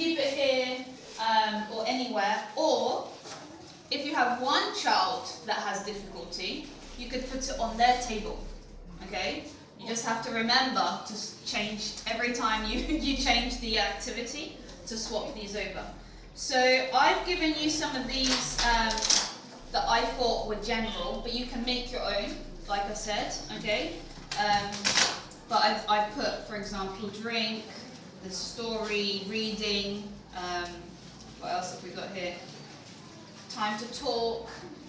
keep it here or anywhere, or if you have one child that has difficulty, you could put it on their table, okay? You just have to remember to change every time you change the activity to swap these over. So I've given you some of these that I thought were general, but you can make your own, like I said, okay? But I've put, for example, drink, the story, reading, what else have we got here? Time to talk,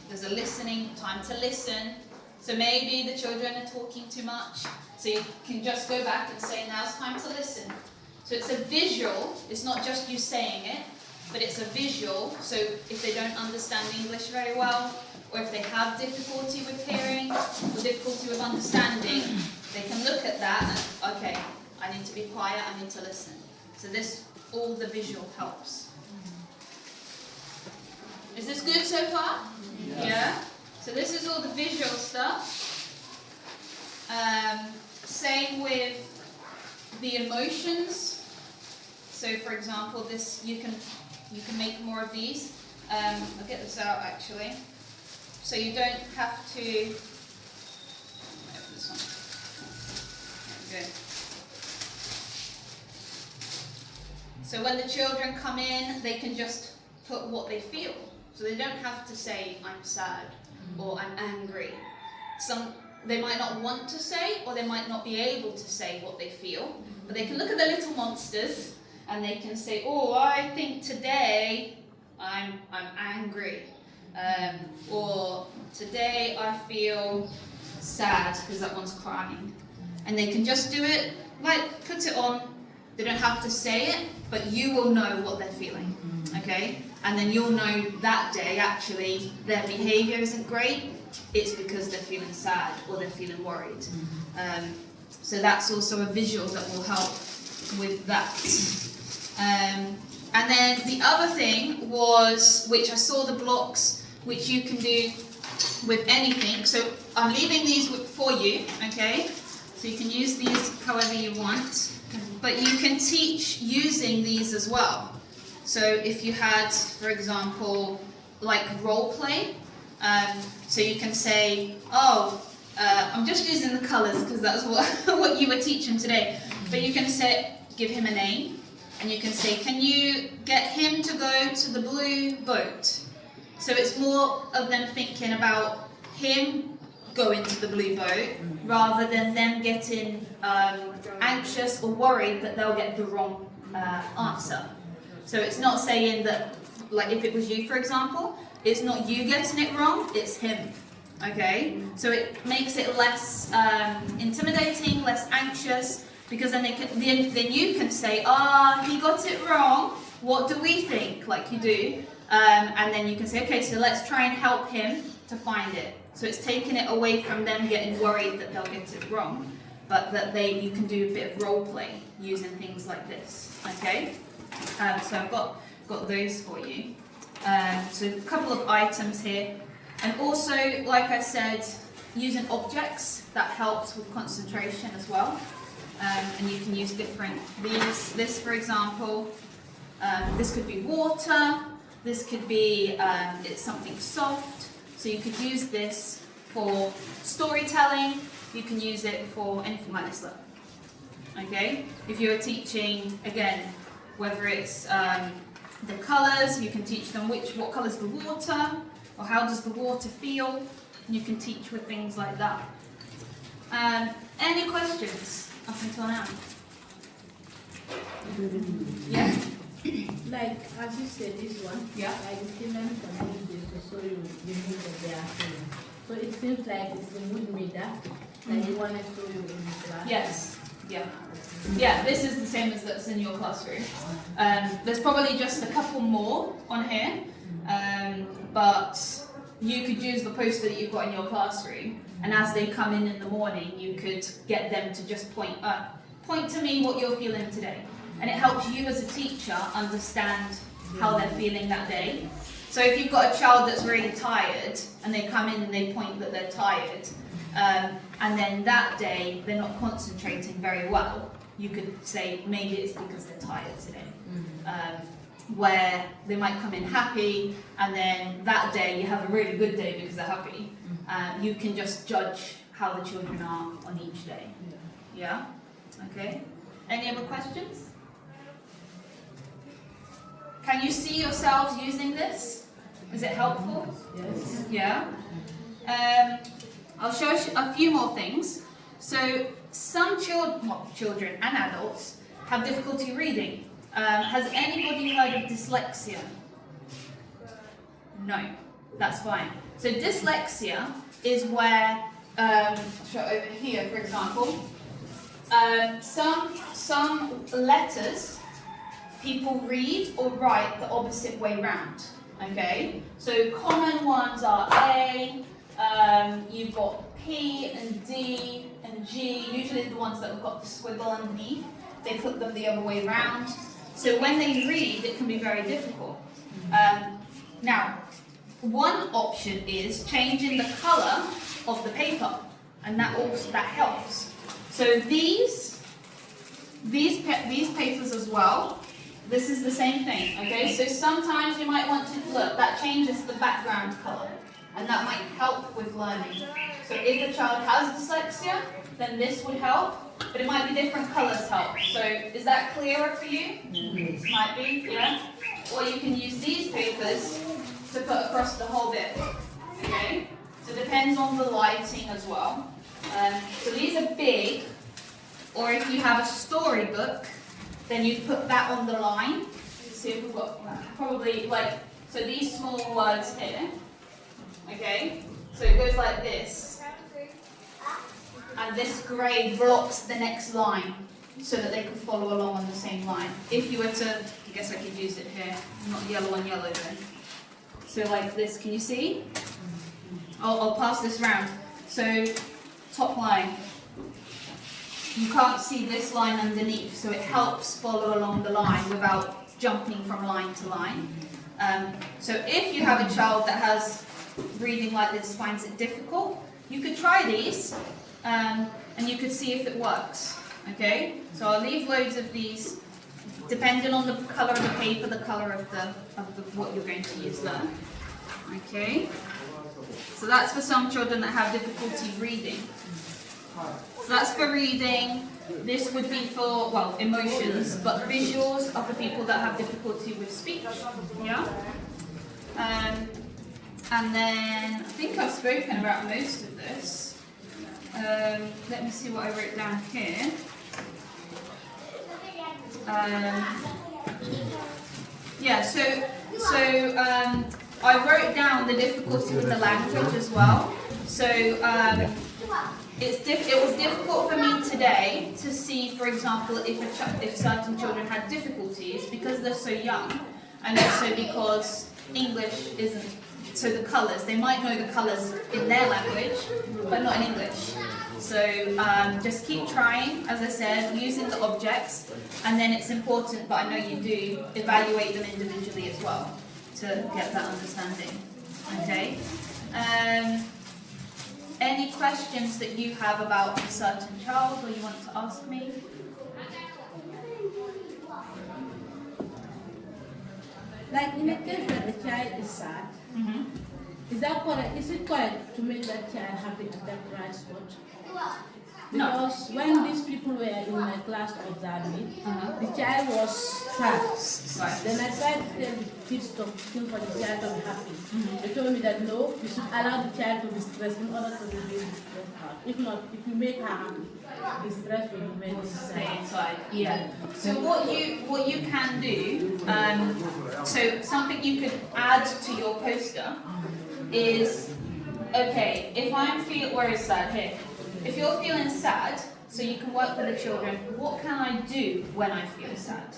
there's a listening, time to listen. So maybe the children are talking too much, so you can just go back and say, now it's time to listen. So it's a visual, it's not just you saying it, but it's a visual, so if they don't understand English very well, or if they have difficulty with hearing, or difficulty with understanding, they can look at that and, okay, I need to be quiet, I need to listen. So this, all the visual helps. Is this good so far? Yeah? So this is all the visual stuff. Same with the emotions. So for example, this you can make more of these. I'll get this out actually. So you don't have to. This one. There we go. So when the children come in, they can just put what they feel. So they don't have to say, I'm sad or I'm angry. They might not want to say, or they might not be able to say what they feel, but they can look at the little monsters and they can say, oh, I think today I'm angry, or today I feel sad because that one's crying. And they can just do it, like put it on. They don't have to say it, but you will know what they're feeling, okay? And then you'll know that day, actually, their behaviour isn't great. It's because they're feeling sad or they're feeling worried. So that's also a visual that will help with that. And then the other thing was, which I saw the blocks, which you can do with anything. So I'm leaving these for you, okay? So you can use these however you want. But you can teach using these as well. So if you had, for example, like role play, so you can say, oh, I'm just using the colours because that's what you were teaching today. But you can say, give him a name, and you can say, can you get him to go to the blue boat? So it's more of them thinking about him going to the blue boat, rather than them getting anxious or worried that they'll get the wrong answer. So it's not saying that, like if it was you, for example, it's not you getting it wrong, it's him, okay? So it makes it less intimidating, less anxious, because then then you can say, he got it wrong, what do we think, like you do, and then you can say, okay, so let's try and help him to find it. So it's taking it away from them getting worried that they'll get it wrong, but that you can do a bit of role play using things like this, okay? So I've got those for you. So a couple of items here, and also, like I said, using objects that helps with concentration as well. And you can use different this for example, this could be water. This could be it's something soft. So you could use this for storytelling. You can use it for anything like this. Look, okay. If you're teaching again, whether it's the colours, you can teach them what colour's the water, or how does the water feel. You can teach with things like that. Any questions up until now? Yeah? Like, as you said, this one, yeah. Like the students can use the story with the mood that they are feeling. So it seems like it's the mood reader that you want to show you in the class. Yes. Yeah. Yeah, this is the same as that's in your classroom. There's probably just a couple more on here, but you could use the poster that you've got in your classroom, and as they come in the morning, you could get them to just point to me what you're feeling today. And it helps you as a teacher understand how they're feeling that day. So if you've got a child that's really tired, and they come in and they point that they're tired, and then that day they're not concentrating very well, you could say maybe it's because they're tired today. Where they might come in happy, and then that day you have a really good day because they're happy. You can just judge how the children are on each day. Yeah? Okay. Any other questions? Can you see yourselves using this? Is it helpful? Yes. Yeah? I'll show a few more things. So some children and adults have difficulty reading. Has anybody heard of dyslexia? No, that's fine. So dyslexia is where, I'll show over here for example, some letters people read or write the opposite way round. Okay, so common ones are A, you've got P and D and G, usually the ones that have got the squiggle underneath, they put them the other way round. So when they read, it can be very difficult. Now, one option is changing the colour of the paper, and that helps. So these papers as well, this is the same thing, okay? So sometimes you might want to, look, that changes the background colour, and that might help with learning. So if a child has dyslexia, then this would help, but it might be different colours help. So is that clearer for you? Yes. Might be, yeah? Or you can use these papers to put across the whole bit, okay? So it depends on the lighting as well. So these are big, or if you have a storybook, then you put that on the line. See if we've got probably like, so these small words here, okay? So it goes like this. And this grey blocks the next line so that they can follow along on the same line. If you were to, I guess I could use it here, not yellow on yellow then. So like this, can you see? I'll pass this round. So top line. You can't see this line underneath, so it helps follow along the line without jumping from line to line. So if you have a child that has reading like this, finds it difficult, you could try these and you could see if it works. Okay? So I'll leave loads of these, depending on the colour of the paper, the colour of what you're going to use there. Okay? So that's for some children that have difficulty reading. So that's for reading. This would be for, well, emotions, but visuals are for people that have difficulty with speech. Yeah? And then I think I've spoken about most of this. Let me see what I wrote down here. Yeah, so I wrote down the difficulty with the language as well. So it was difficult for me today to see, for example, if certain children had difficulties because they're so young, and also because English isn't, so the colours, they might know the colours in their language, but not in English. So just keep trying, as I said, using the objects, and then it's important, but I know you do, evaluate them individually as well to get that understanding. Okay? Any questions that you have about a certain child or you want to ask me? Like in the case that the child is sad, is that correct? Is it correct to make that child happy at that right spot? Because when these people were in my class observing, the child was sad. Right. Then I tried to tell the kids to feel for the child to be happy. They told me that no, you should allow the child to be stressed in order to reduce the stress out. If not, if you make her happy, the stress will remain stay inside. Yeah. So what you can do, so something you could add to your poster is, okay, if I'm feeling, where is sad here? If you're feeling sad, so you can work with the children, what can I do when I feel sad?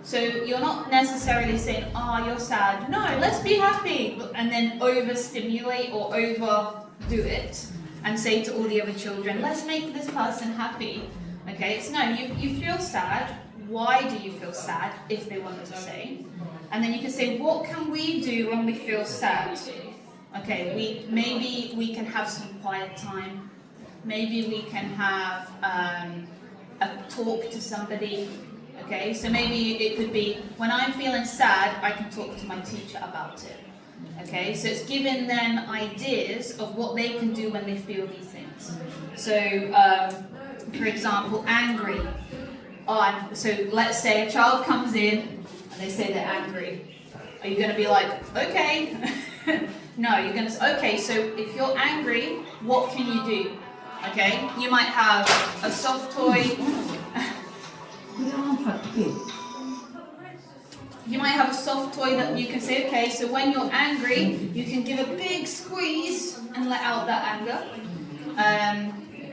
So you're not necessarily saying, you're sad. No, let's be happy. And then overstimulate or overdo it and say to all the other children, let's make this person happy. Okay, it's no, you feel sad. Why do you feel sad, if they want to say? And then you can say, what can we do when we feel sad? Okay, maybe we can have some quiet time. Maybe we can have a talk to somebody. Okay, so maybe it could be, when I'm feeling sad, I can talk to my teacher about it. Okay, so it's giving them ideas of what they can do when they feel these things. So, for example, angry. So let's say a child comes in and they say they're angry. Are you going to be like, okay? No, you're going to say, okay, so if you're angry, what can you do? Okay, you might have a soft toy. You might have a soft toy that you can say, okay, so when you're angry, you can give a big squeeze and let out that anger.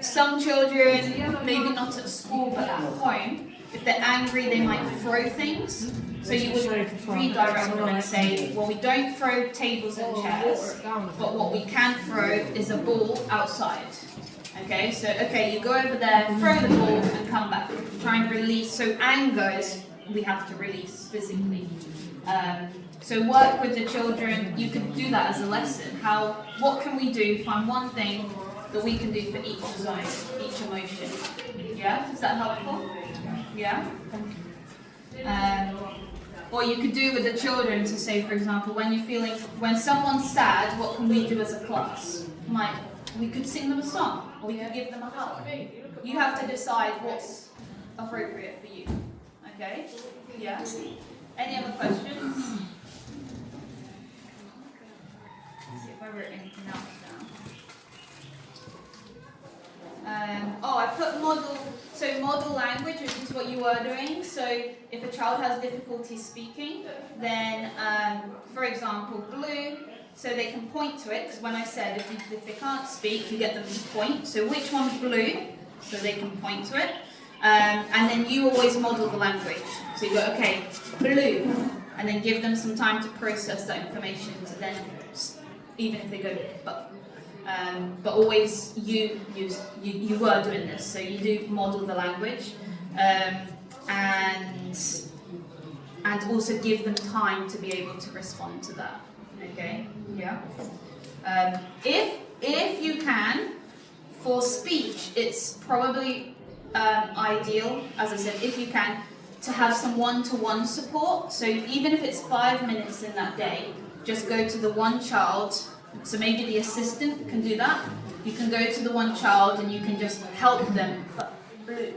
Some children, maybe not at school, but at home, if they're angry, they might throw things. So you would redirect them and say, well, we don't throw tables and chairs, but what we can throw is a ball outside. Okay, so, okay, you go over there, throw the ball, and come back. Try and release. So anger is, we have to release physically. So work with the children. You can do that as a lesson. What can we do? Find one thing that we can do for each zone, each emotion. Yeah, is that helpful? Yeah. Or you could do with the children to say, for example, when someone's sad, what can we do as a class? We could sing them a song, or we could give them a hug. You have to decide what's appropriate for you. Okay? Yeah? Any other questions? Let's see if I wrote anything else down. I put model language, which is what you are doing. So if a child has difficulty speaking, then, for example, blue, so they can point to it, because when I said if they can't speak, you get them to point. So which one's blue? So they can point to it. And then you always model the language. So you go, okay, blue, and then give them some time to process that information. So then, even if they go, but always you were doing this. So you do model the language, and also give them time to be able to respond to that. Okay, yeah. If you can, for speech, it's probably ideal, as I said, if you can, to have some one-to-one support. So even if it's 5 minutes in that day, just go to the one child. So maybe the assistant can do that. You can go to the one child and you can just help them. Blue,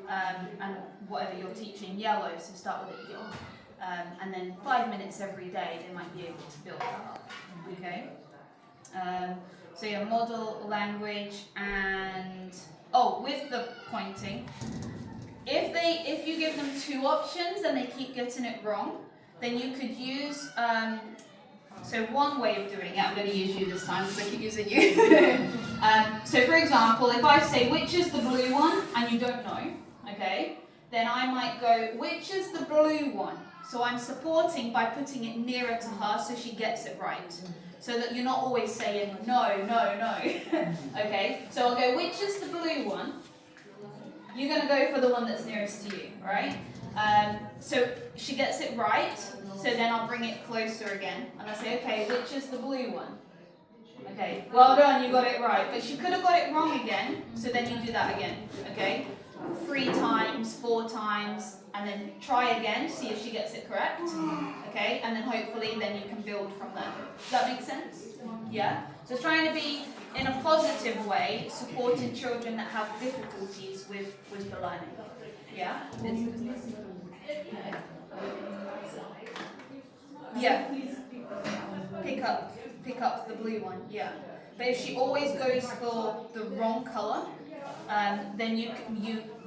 and whatever you're teaching, yellow. So start with it, yellow. And then 5 minutes every day, they might be able to build that up. Okay. So yeah, model language and with the pointing. If you give them 2 options and they keep getting it wrong, then you could use. So one way of doing it, I'm going to use you this time because I keep using you. So for example, if I say which is the blue one and you don't know, okay, then I might go which is the blue one. So I'm supporting by putting it nearer to her so she gets it right. So that you're not always saying no. Okay, so I'll go which is the blue one. You're going to go for the one that's nearest to you, right? So she gets it right, so then I'll bring it closer again. And I say, okay, which is the blue one? Okay, well done, you got it right. But she could have got it wrong again, so then you do that again, okay? 3 times, 4 times, and then try again, see if she gets it correct, okay? And then hopefully then you can build from there. Does that make sense? Yeah? So it's trying to be, in a positive way, supporting children that have difficulties with the learning. Yeah? Yeah. Pick up the blue one, yeah. But if she always goes for the wrong colour, then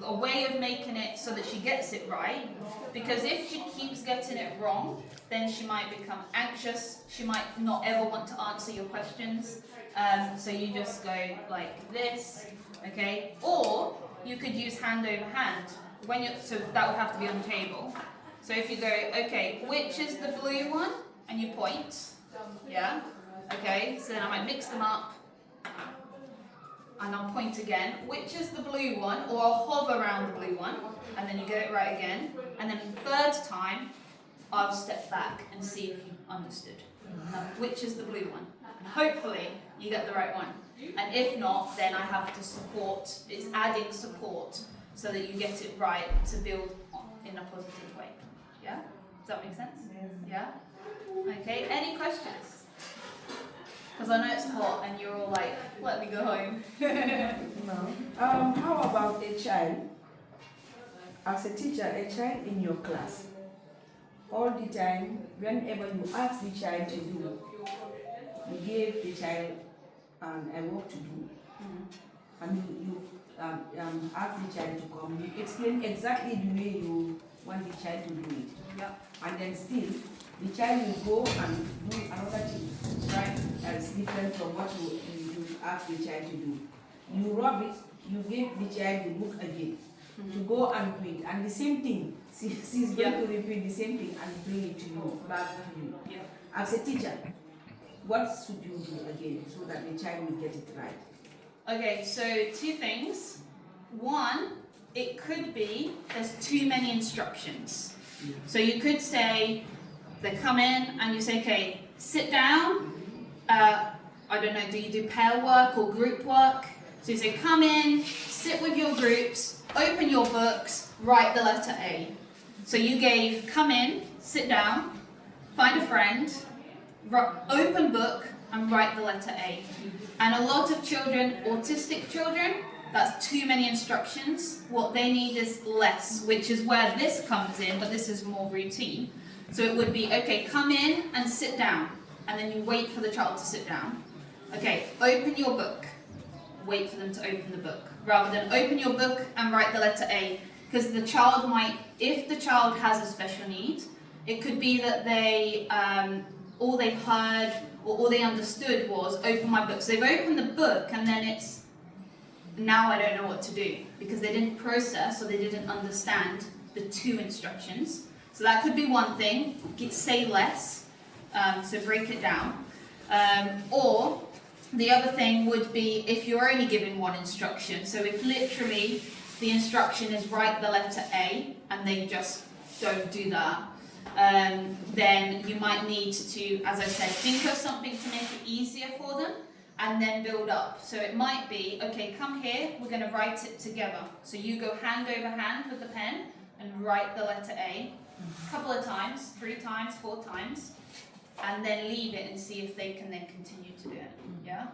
a way of making it so that she gets it right, because if she keeps getting it wrong, then she might become anxious, she might not ever want to answer your questions, so you just go like this, okay? Or you could use hand over hand, so that would have to be on the table. So if you go, okay, which is the blue one? And you point, yeah? Okay, so then I might mix them up, and I'll point again, which is the blue one, or I'll hover around the blue one, and then you get it right again. And then the 3rd time, I'll step back and see if you understood. Now, which is the blue one? And hopefully, you get the right one. And if not, then I have to support, it's adding support so that you get it right to build in a positive way. Yeah? Does that make sense? Yeah? Okay, any questions? Because I know it's hot and you're all like, let me go home. No. How about a child? As a teacher, a child in your class, all the time, whenever you ask the child to do, you give the child a work to do, and you ask the child to come. You explain exactly the way you want the child to do it. Yeah. And then still, the child will go and do another thing, right? That's different from what you ask the child to do. You rub it, you give the child the book again to go and do it. And the same thing, she's going to repeat the same thing and bring it to you, back to you. Yeah. As a teacher, what should you do again so that the child will get it right? Okay, so two things. One, it could be there's too many instructions. So you could say, they come in and you say, okay, sit down. I don't know, do you do pair work or group work? So you say, come in, sit with your groups, open your books, write the letter A. So you gave, come in, sit down, find a friend, open book, and write the letter A. And a lot of children, autistic children, that's too many instructions. What they need is less, which is where this comes in, but this is more routine. So it would be, okay, come in and sit down. And then you wait for the child to sit down. Okay, open your book. Wait for them to open the book. Rather than open your book and write the letter A. Because the child might, if the child has a special need, it could be that they, all they heard or all they understood was open my book. So they've opened the book and then it's, now I don't know what to do. Because they didn't process or they didn't understand the two instructions. So that could be one thing, say less, so break it down. Or the other thing would be if you're only giving one instruction. So if literally the instruction is write the letter A and they just don't do that, then you might need to, as I said, think of something to make it easier for them and then build up. So it might be, okay, come here, we're going to write it together. So you go hand over hand with the pen and write the letter A a couple of times, 3 times, 4 times, and then leave it and see if they can then continue to do it. Yeah?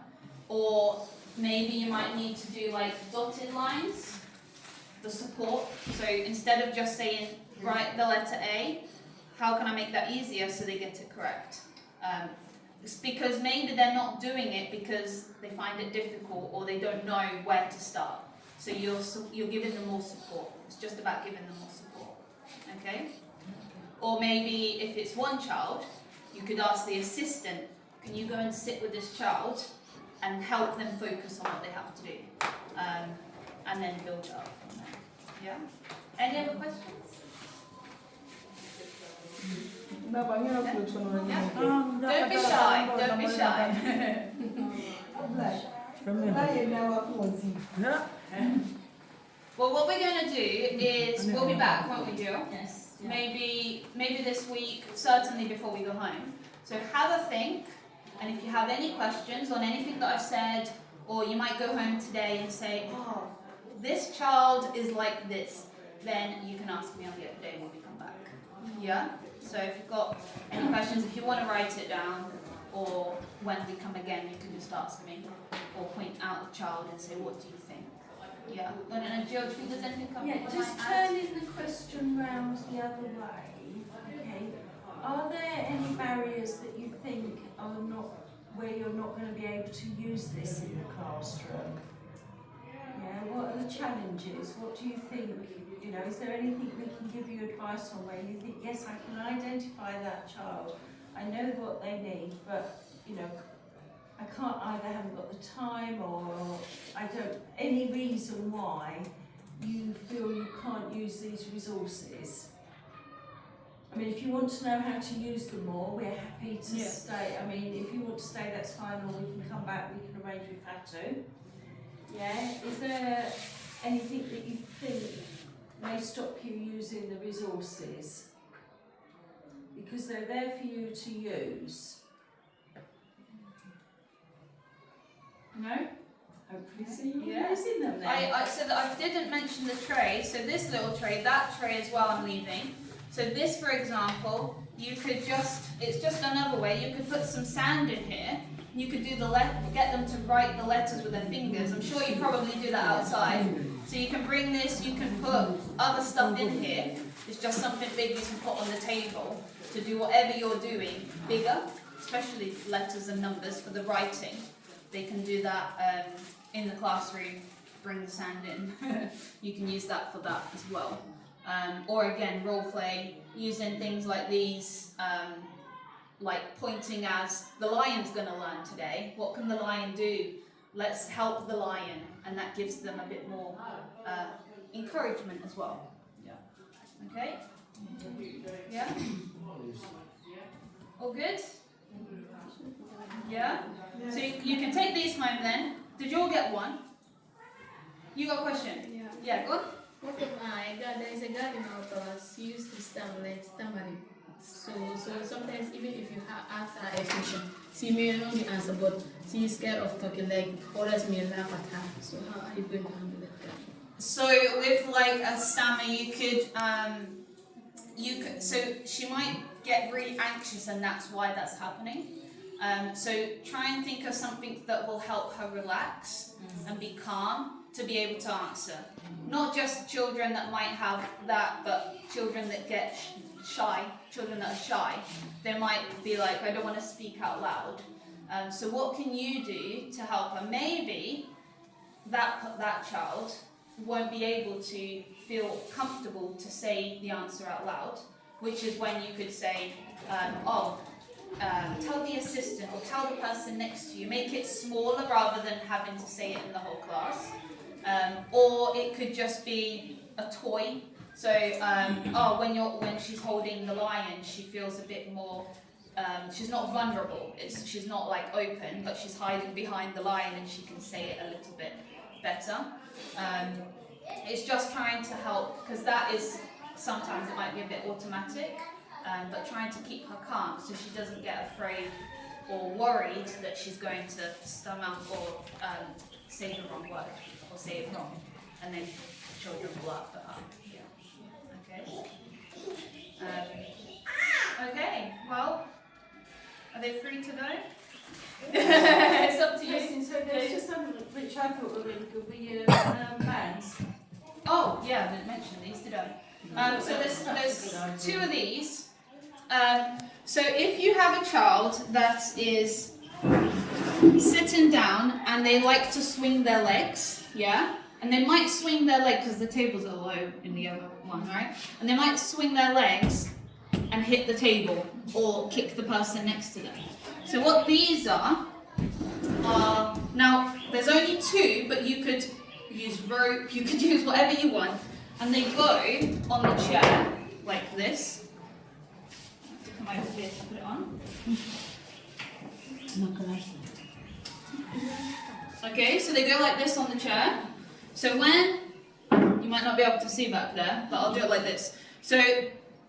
Or maybe you might need to do like dotted lines, the support. So instead of just saying write the letter A, how can I make that easier so they get it correct? It's because maybe they're not doing it because they find it difficult or they don't know where to start. So you're giving them more support. It's just about giving them more support. Okay? Or maybe if it's one child, you could ask the assistant, can you go and sit with this child and help them focus on what they have to do? And then build it up from there. Yeah? Any other questions? Don't be shy. Don't be shy. Well, what we're going to do is we'll be back, won't we, Jill? Yes. Yeah. Maybe this week, certainly before we go home. So have a think, and if you have any questions on anything that I've said, or you might go home today and say, oh, this child is like this, then you can ask me on the other day when we come back. Yeah? So if you've got any questions, if you want to write it down, or when we come again, you can just ask me, or point out the child and say, what do you think? Yeah. I don't know, Jill, do you think there's anything coming? Yeah, just turning the question round the other way. Okay. Are there any barriers that you think are not where you're not going to be able to use this in the classroom? Yeah. What are the challenges? What do you think? You know, is there anything we can give you advice on where you think, yes, I can identify that child. I know what they need, but you know, I haven't got the time, or I don't, any reason why you feel you can't use these resources. I mean, if you want to know how to use them more, we're happy to stay. I mean, if you want to stay, that's fine, or we can come back, we can arrange with Fatu. Yeah, is there anything that you think may stop you using the resources? Because they're there for you to use. No? Hopefully see you Yeah. using them then. So that I didn't mention the tray. So this little tray, that tray as well I'm leaving. So this, for example, you could it's just another way, you could put some sand in here. You could do get them to write the letters with their fingers. I'm sure you probably do that outside. So you can bring this, you can put other stuff in here. It's just something big you can put on the table to do whatever you're doing bigger, especially letters and numbers for the writing. They can do that in the classroom, bring the sand in. You can use that for that as well. Or again, role play, using things like these, like pointing as the lion's going to learn today. What can the lion do? Let's help the lion, and that gives them a bit more encouragement as well. Yeah. Okay? Yeah? All good? Yeah? So you can take these home then. Did you all get one? You got a question? Yeah. Yeah, go on. What if there is a girl in our class, she used to stammering. So sometimes even if you ask her a question, she may know the answer, but she is scared of talking, like others may laugh at her. So how are you going to handle that? So with like a stammer, you could, so she might get really anxious, and that's why that's happening. So try and think of something that will help her relax and be calm to be able to answer. Not just children that might have that, but children that get shy, children that are shy. They might be like, I don't want to speak out loud. So what can you do to help her? Maybe that child won't be able to feel comfortable to say the answer out loud, which is when you could say, tell the assistant or tell the person next to you. Make it smaller rather than having to say it in the whole class. Or it could just be a toy. So, when she's holding the lion, she feels a bit more, she's not vulnerable. She's not like open, but she's hiding behind the lion and she can say it a little bit better. It's just trying to help, because that is, sometimes it might be a bit automatic, but trying to keep her calm so she doesn't get afraid or worried that she's going to stammer or say the wrong word or say it wrong, and then children will laugh at her. Okay, well, are they free to go? It's up to you. So there's just something which I thought were really good, were your bands. Oh, yeah, I didn't mention these, did I? So there's two of these. So if you have a child that is sitting down and they like to swing their legs, yeah? And they might swing their legs, because the tables are low in the other one, right? And they might swing their legs and hit the table or kick the person next to them. So what these are, now there's only two, but you could use rope, you could use whatever you want, and they go on the chair like this. I have to come over here to put it on. Okay, so they go like this on the chair. So when, you might not be able to see back there, but I'll do it like this. So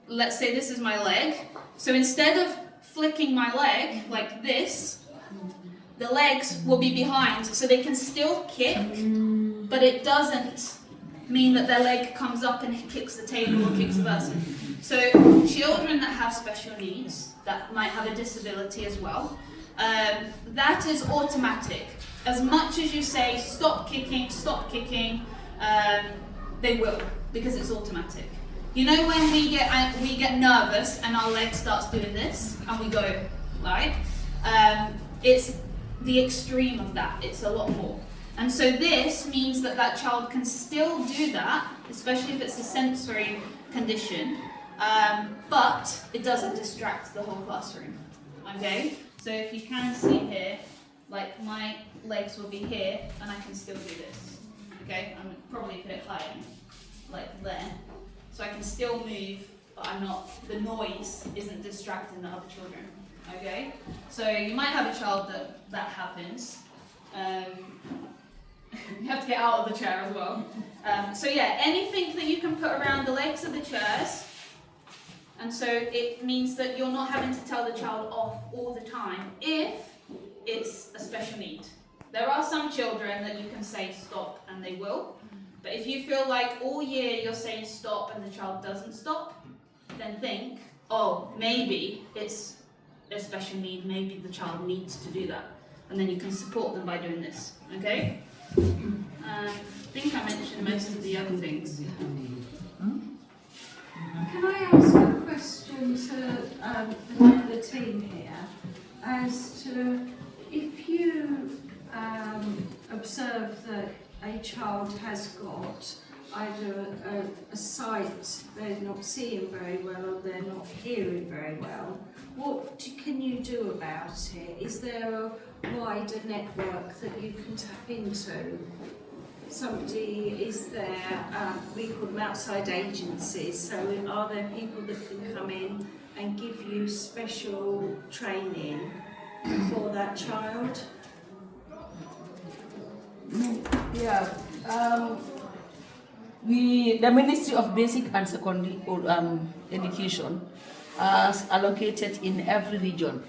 let's say this is my leg. So instead of flicking my leg like this, the legs will be behind, so they can still kick, but it doesn't mean that their leg comes up and kicks the table or kicks the person. So children that have special needs, that might have a disability as well, that is automatic. As much as you say, stop kicking, they will, because it's automatic. You know when we get nervous and our leg starts doing this, and we go, right? It's the extreme of that, it's a lot more. And so this means that child can still do that, especially if it's a sensory condition, but it doesn't distract the whole classroom, okay? So if you can see here, like my legs will be here, and I can still do this, okay? I'm probably put it higher, like there. So I can still move, but the noise isn't distracting the other children, okay? So you might have a child that happens. You have to get out of the chair as well. So yeah, anything that you can put around the legs of the chairs, and so it means that you're not having to tell the child off all the time if it's a special need, There are some children that you can say stop and they will. But if you feel like all year you're saying stop and the child doesn't stop, then think, oh, maybe it's a special need, maybe the child needs to do that. And then you can support them by doing this, okay? I think I mentioned most of the other things. Can I ask a question to the team here as to if you observe that a child has got either a sight they're not seeing very well or they're not hearing very well, what can you do about it? Is there a wider network that you can tap into? Is there, we call them outside agencies, so are there people that can come in and give you special training for that child? Yeah. The Ministry of Basic and Secondary Education has allocated in every region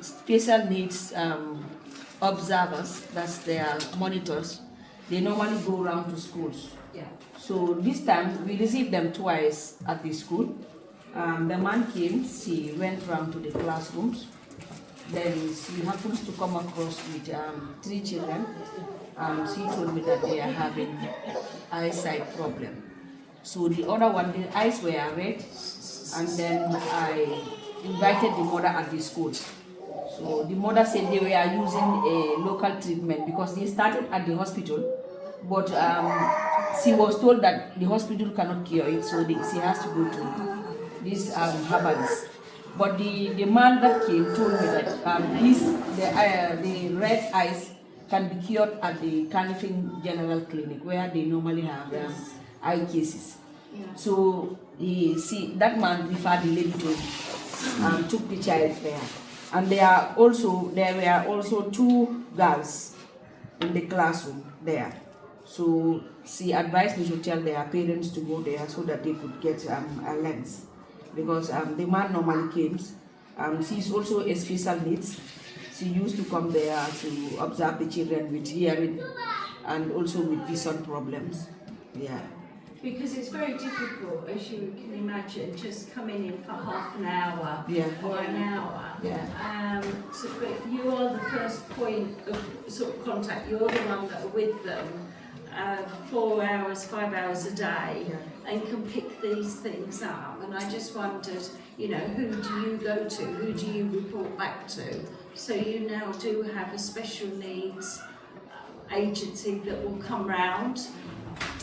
special needs observers, that's their monitors. They normally go around to schools. Yeah. So this time we received them twice at the school. The man came, she went round to the classrooms. Then she happens to come across with 3 children. She told me that they are having eyesight problem. So the other one, the eyes were red, and then I invited the mother at the school. So the mother said they were using a local treatment because they started at the hospital, but she was told that the hospital cannot cure it, so she has to go to this herbalist. But the man that came told me that the red eyes can be cured at the Canifing General Clinic, where they normally have eye cases. Yeah. So that man referred the lady to took the child there. And there were also 2 girls in the classroom there. So she advised me to tell their parents to go there so that they could get a lens. Because the man normally comes. She's also a special needs. She used to come there to observe the children with hearing and also with vision problems. Yeah. Because it's very difficult, as you can imagine, just coming in for half an hour or an hour. Yeah. But you are the first point of sort of contact. You're the one that are with them 4 hours, 5 hours a day, and can pick these things up. And I just wondered, who do you go to? Who do you report back to? So you now do have a special needs agency that will come round.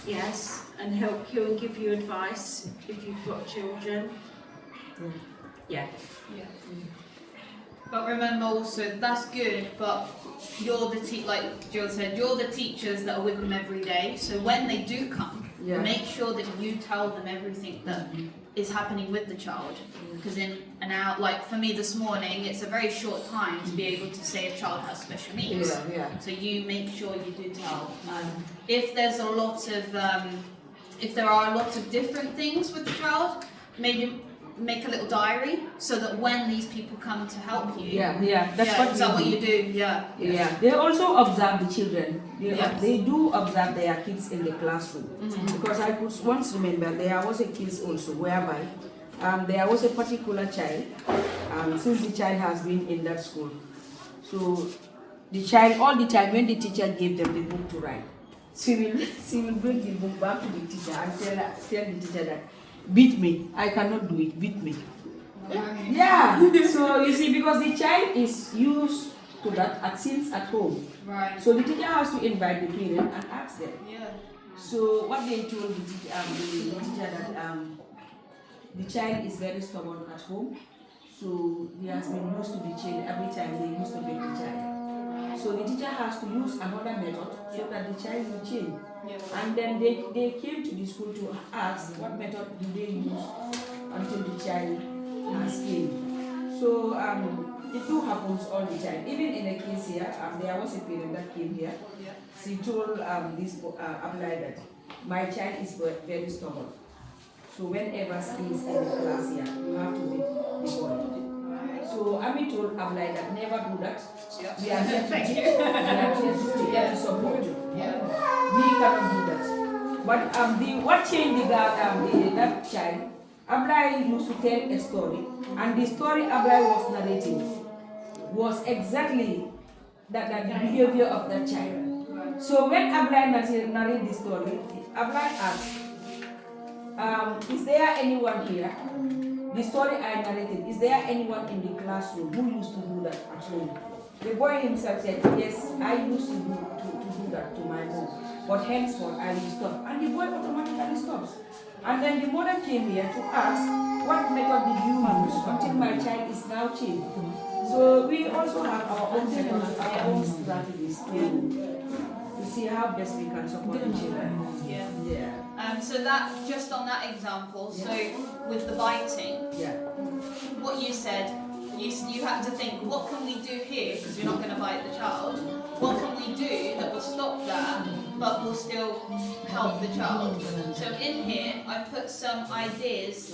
Yes, and help you and give you advice if you've got children. Yeah. But remember also, that's good, but you're the like Jill said, you're the teachers that are with them every day. So when they do come, make sure that you tell them everything that is happening with the child. Because in an hour, like for me this morning, it's a very short time to be able to say a child has special needs. So you make sure you do tell. If there's if there are a lot of different things with the child, maybe make a little diary so that when these people come to help you, that's what you do. They also observe the children. They do observe their kids in the classroom. Because I could once remember there was a case also whereby there was a particular child, since the child has been in that school. So the child, all the time when the teacher gave them the book to write, she will bring the book back to the teacher and tell the teacher that, beat me, I cannot do it, beat me. Yeah, so you see, because the child is used to that since at home. Right. So the teacher has to invite the parent and ask them. Yeah. So what they told the teacher that the child is very stubborn at home, so he has been used to the child every time they used to beat the child. So the teacher has to use another method so that the child will change. And then they came to the school to ask what method do they use until the child has came. So it too happens all the time. Even in a case here, there was a parent that came here. She told this apply that my child is very stubborn. So whenever he is in the class here, you have to beat the boy. So Ami told Ablai that never do that. Yeah. We are here to Thank teach. you. We are here to support you. Yeah. We cannot do that. But what changed that child, Ablai used to tell a story, and the story Ablai was narrating was exactly that the behavior of that child. So when Ablai narrated the story, Ablai asked, is there anyone here? The story I narrated, is there anyone in the classroom who used to do that at home? The boy himself said, yes, I used to do that to my mom, but henceforth I will stop. And the boy automatically stops. And then the mother came here to ask, what method did you use until my child is now changed? So we also have our own methods, our own strategies to see how best we can support the children. Yeah. So that, just on that example, so with the biting, what you said, you have to think, what can we do here, because you're not going to bite the child, what can we do that will stop that, but will still help the child? So in here, I've put some ideas,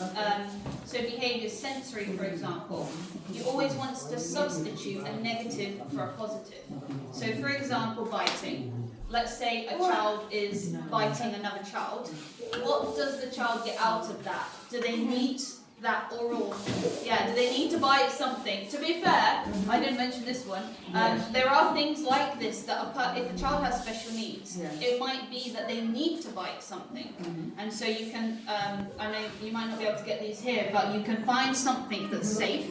so behaviour sensory, for example. You always want to substitute a negative for a positive. So for example, biting. Let's say a child is biting another child. What does the child get out of that? Do they need that oral, do they need to bite something? To be fair, I didn't mention this one, there are things like this that if a child has special needs, it might be that they need to bite something. And so you can, I know you might not be able to get these here, but you can find something that's safe,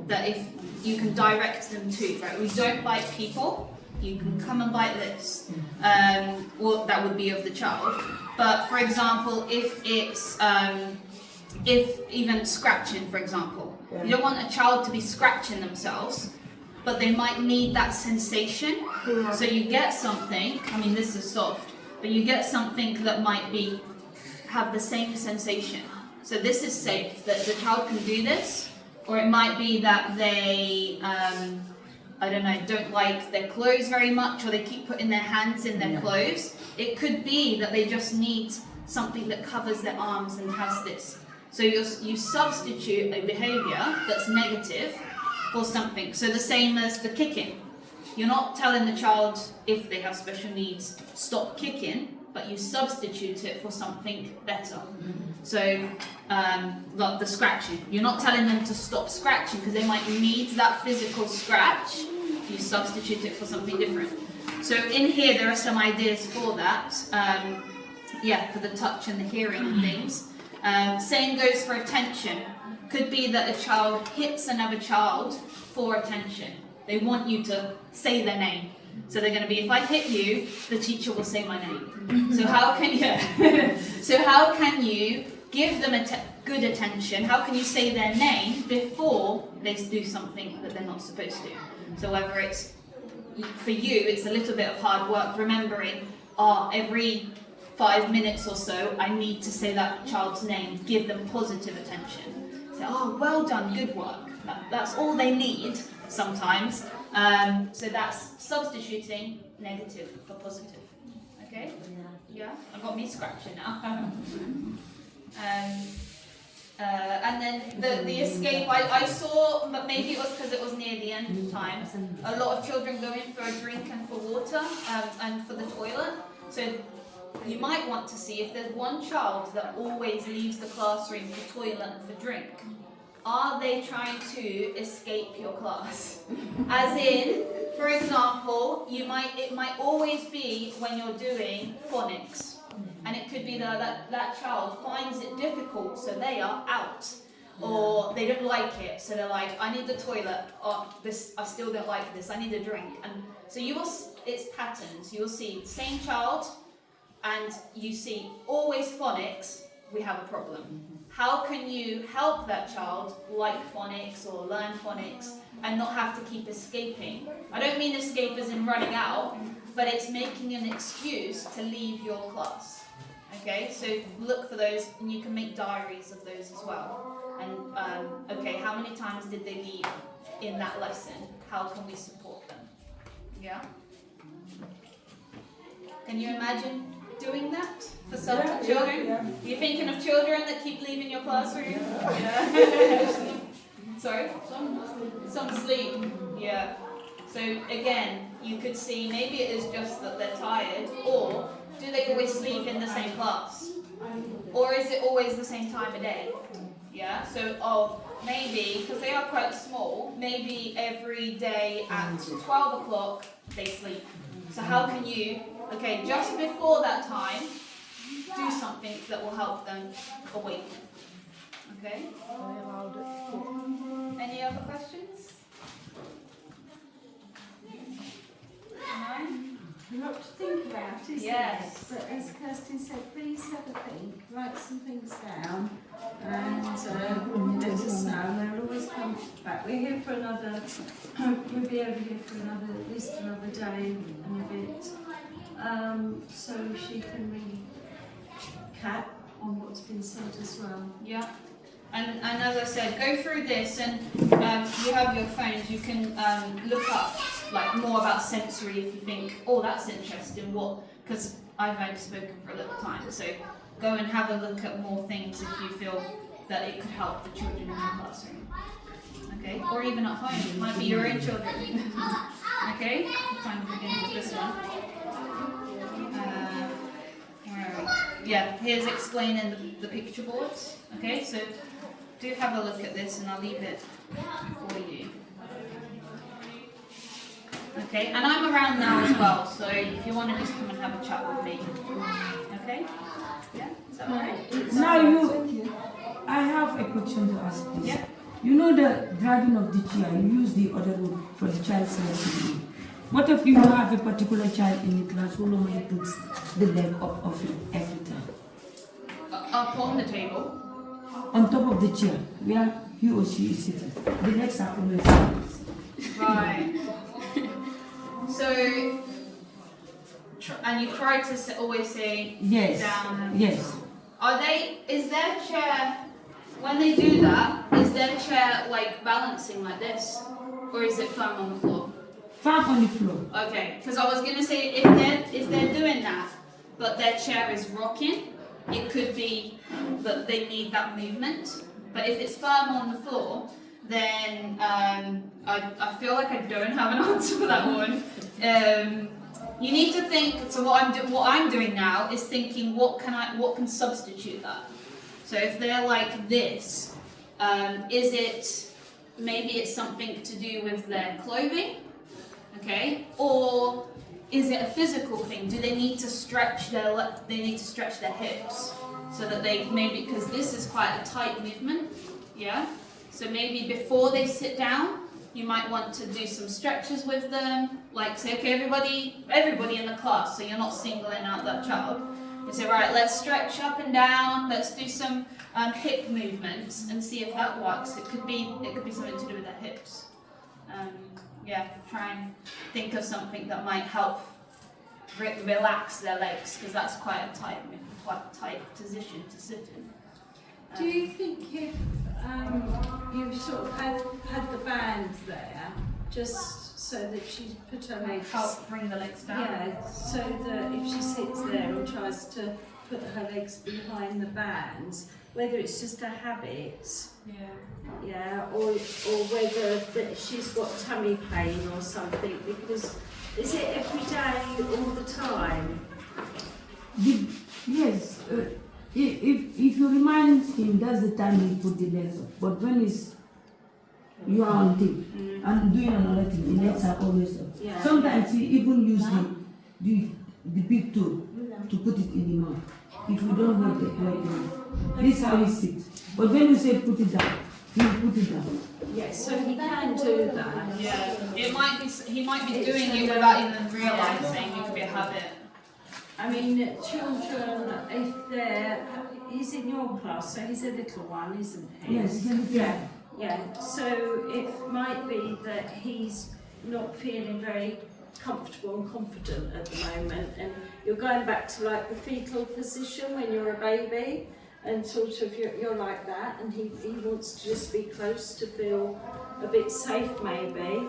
that if you can direct them to, right? We don't bite people, you can come and bite this, well, that would be of the child. But for example, if it's, if even scratching, for example, you don't want a child to be scratching themselves, but they might need that sensation. So you get something, I mean this is soft, but you get something that might have the same sensation. So this is safe, that the child can do this, or it might be that they, I don't know, don't like their clothes very much, or they keep putting their hands in their clothes. It could be that they just need something that covers their arms and has this. So you substitute a behaviour that's negative for something. So the same as the kicking. You're not telling the child, if they have special needs, stop kicking, but you substitute it for something better. So like the scratching. You're not telling them to stop scratching because they might need that physical scratch. You substitute it for something different. So in here there are some ideas for that. For the touch and the hearing and things. Same goes for attention. Could be that a child hits another child for attention. They want you to say their name. So they're going to be, if I hit you, the teacher will say my name. So how can you give them good attention? How can you say their name before they do something that they're not supposed to? So whether it's, for you, it's a little bit of hard work remembering, every 5 minutes or so, I need to say that child's name, give them positive attention. Say, oh, well done, good work. That's all they need sometimes. So that's substituting negative for positive. Okay? Yeah? I've got me scratching now. And then the escape, I saw, but maybe it was because it was near the end of time, a lot of children go in for a drink and for water and for the toilet. So you might want to see if there's one child that always leaves the classroom for toilet and for drink. Are they trying to escape your class? As in, for example, it might always be when you're doing phonics. And it could be that child finds it difficult, so they are out. Or they don't like it, so they're like, I need the toilet, or this, I still don't like this, I need a drink. And so it's patterns. You will see same child, and you see always phonics, we have a problem. How can you help that child like phonics or learn phonics and not have to keep escaping? I don't mean escape as in running out, but it's making an excuse to leave your class. Okay, so look for those, and you can make diaries of those as well. And okay, how many times did they leave in that lesson? How can we support them? Yeah? Can you imagine doing that for some children? Yeah. You're thinking of children that keep leaving your classroom? Yeah. Sorry? Some sleep. Yeah. So again, you could see maybe it is just that they're tired, or do they always sleep in the same class? Or is it always the same time of day? Yeah, so maybe, because they are quite small, maybe every day at 12 o'clock they sleep. So how can you, okay, just before that time, do something that will help them awaken. Okay? Any other questions? A lot to think about, isn't Yes. it? But as Kirsty said, please have a think, write some things down, and let us know. And they'll always come back. We're here for another. We'll be over here for another, at least another day and a bit, so she can really cap on what's been said as well. Yeah. And as I said, go through this, and you have your phones, you can look up like more about sensory if you think, oh, that's interesting, because I've only spoken for a little time, so go and have a look at more things if you feel that it could help the children in the classroom. Okay? Or even at home, it might be your own children. Okay? I'll try and begin with this one. Where are we? Yeah, here's explaining the picture boards. Okay, so do have a look at this, and I'll leave it for you. Okay, and I'm around now as well, so if you want to just come and have a chat with me. Okay? Yeah? Is that alright? Now I have a question to ask you. Yeah. You know the driving of the chair, you use the other road for the child's lesson. What if you have a particular child in the class who normally puts the leg up of it every time? Up on the table. On top of the chair, where he or she is sitting. The legs are always up. Right. So, and you try to always say Yes. down. Yes. Is their chair, when they do that, is their chair like balancing like this? Or is it firm on the floor? Firm on the floor. Okay, because I was going to say, if they're doing that, but their chair is rocking, it could be that they need that movement. But if it's firm on the floor, then I feel like I don't have an answer for that one. You need to think. So what I'm doing now is thinking, what can substitute that? So if they're like this, is it maybe it's something to do with their clothing, okay, or is it a physical thing? Do they need to stretch their hips so that they maybe, because this is quite a tight movement, yeah. So maybe before they sit down, you might want to do some stretches with them, like say, okay, everybody in the class, so you're not singling out that child. You say, right, let's stretch up and down, let's do some hip movements and see if that works. It could be something to do with their hips. Yeah, try and think of something that might help relax their legs, because that's quite a tight position to sit in. Do you think if you sort of had the band there, just so that she put her legs, help bring the legs down? yeah, so that if she sits there and tries to put her legs behind the bands, whether it's just a habit, yeah, or whether that she's got tummy pain or something, because is it every day all the time? Yes. If you remind him, that's the time he put the legs up. But when you are on thing and doing another thing, the legs are always up. Yeah. Sometimes he even use the big toe to put it in the mouth. If you don't want it right now, this is how he sits. But when you say put it down, he will put it down. Yes, so he can do that. Yeah, he might be doing it without even realising. It could be a habit. I mean, children, he's in your class, so he's a little one, isn't he? Yes, Yeah. Yeah, so it might be that he's not feeling very comfortable and confident at the moment, and you're going back to like the fetal position when you're a baby, and sort of you're like that, and he wants to just be close to feel a bit safe maybe.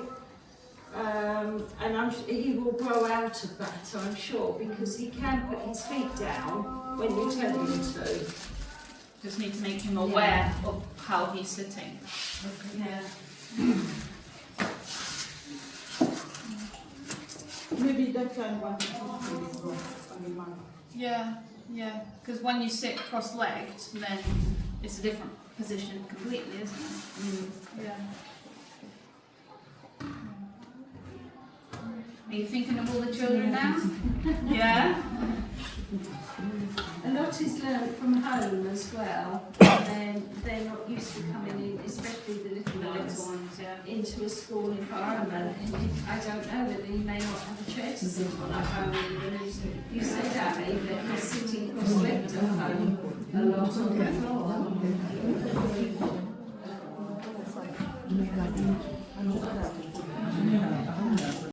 And he will grow out of that, I'm sure, because he can put his feet down when you tell him to. Just need to make him aware of how he's sitting. Yeah. Maybe that child wants to sit on the mat. Yeah, yeah. Because when you sit cross-legged, then it's a different position completely, isn't it? Yeah. Are you thinking of all the children now? Yeah. A lot is learned from home as well. They're not used to coming in, especially the little ones, Yeah. into a school environment. And I don't know whether you may not have a chair to sit on at home, even as you said, Abby, that you're sitting cross-legged at home a lot of the